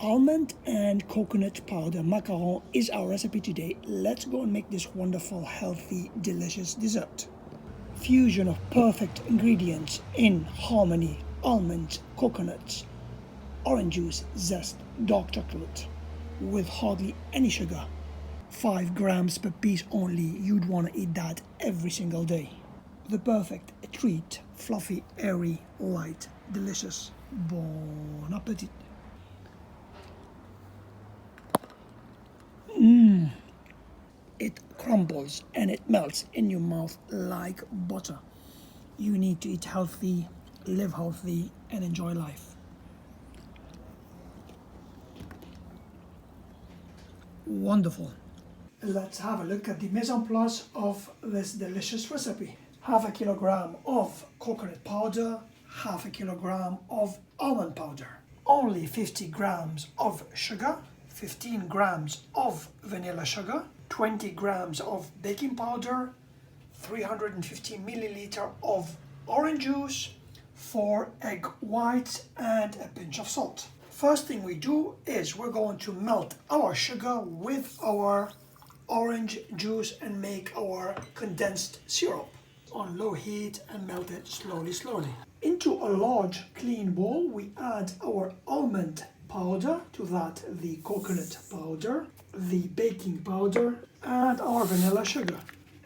almond and coconut powder macaron is our recipe today. Let's go and make this wonderful, healthy, delicious dessert. Fusion of perfect ingredients in harmony: almonds, coconuts, orange juice, zest, dark chocolate, with hardly any sugar. 5 grams per piece only. You'd want to eat that every single day. The perfect treat: fluffy, airy, light, delicious. Bon appetit. It crumbles and it melts in your mouth like butter. You need to eat healthy, live healthy, and enjoy life. Wonderful. Let's have a look at the mise en place of this delicious recipe. Half a kilogram of coconut powder, half a kilogram of almond powder, only 50 grams of sugar, 15 grams of vanilla sugar, 20 grams of baking powder, 350 milliliter of orange juice, 4 egg whites, and a pinch of salt. First thing we do is we're going to melt our sugar with our orange juice and make our condensed syrup on low heat and melt it slowly. Into a large clean bowl we add our almond powder, to that the coconut powder, the baking powder, and our vanilla sugar,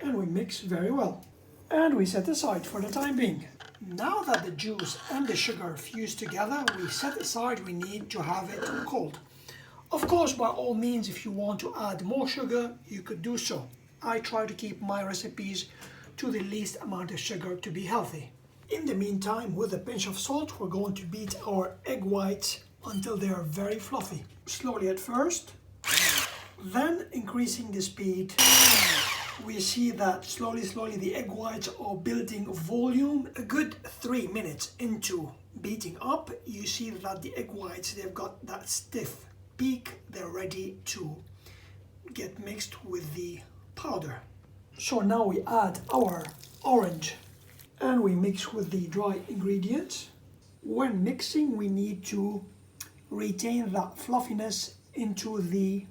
and we mix very well. And we set aside for the time being. Now that the juice and the sugar fuse together, we set aside. We need to have it cold. Of course, by all means, if you want to add more sugar, you could do so. I try to keep my recipes to the least amount of sugar to be healthy. In the meantime, with a pinch of salt, we're going to beat our egg whites until they are very fluffy. Slowly at first, then increasing the speed. We see that slowly the egg whites are building volume. A good 3 minutes into beating up, you see that the egg whites, they've got that stiff peak. They're ready to get mixed with the powder. So now we add our orange and we mix with the dry ingredients. When mixing, we need to retain that fluffiness into the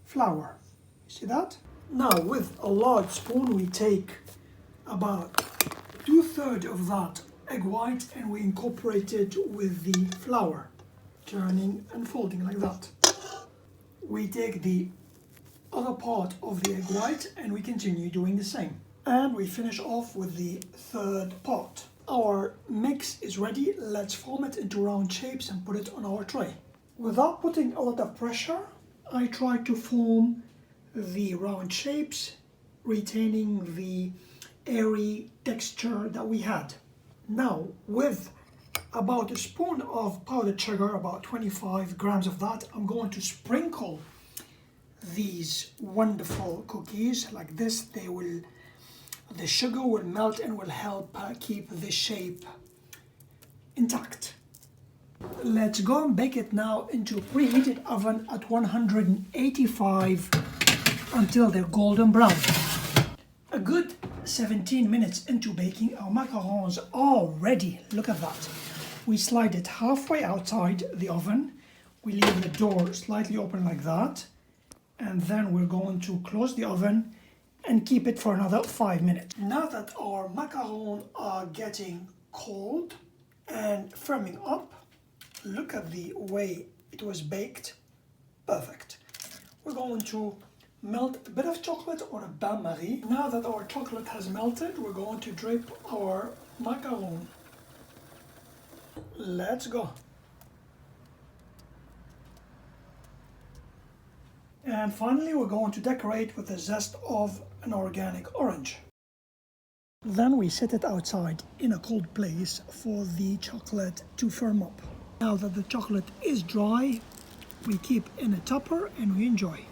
flour. See that? Now with a large spoon we take about 2/3 of that egg white and we incorporate it with the flour, turning and folding like that. We take the other part of the egg white and we continue doing the same. And we finish off with the third part. Our mix is ready. Let's form it into round shapes and put it on our tray. Without putting a lot of pressure, I try to form the round shapes, retaining the airy texture that we had. Now, with about a spoon of powdered sugar, about 25 grams of that, I'm going to sprinkle these wonderful cookies like this. The sugar will melt and will help keep the shape intact. Let's go and bake it now into a preheated oven at 185 until they're golden brown. A good 17 minutes into baking, our macarons are ready. Look at that. We slide it halfway outside the oven. We leave the door slightly open like that. And then we're going to close the oven and keep it for another 5 minutes. Now that our macarons are getting cold and firming up, look at the way it was baked. Perfect. We're going to melt a bit of chocolate on a bain-marie. Now that our chocolate has melted, we're going to drape our macaron. Let's go. And finally, we're going to decorate with the zest of an organic orange. Then we set it outside in a cold place for the chocolate to firm up. Now that the chocolate is dry, we keep in a tupper and we enjoy.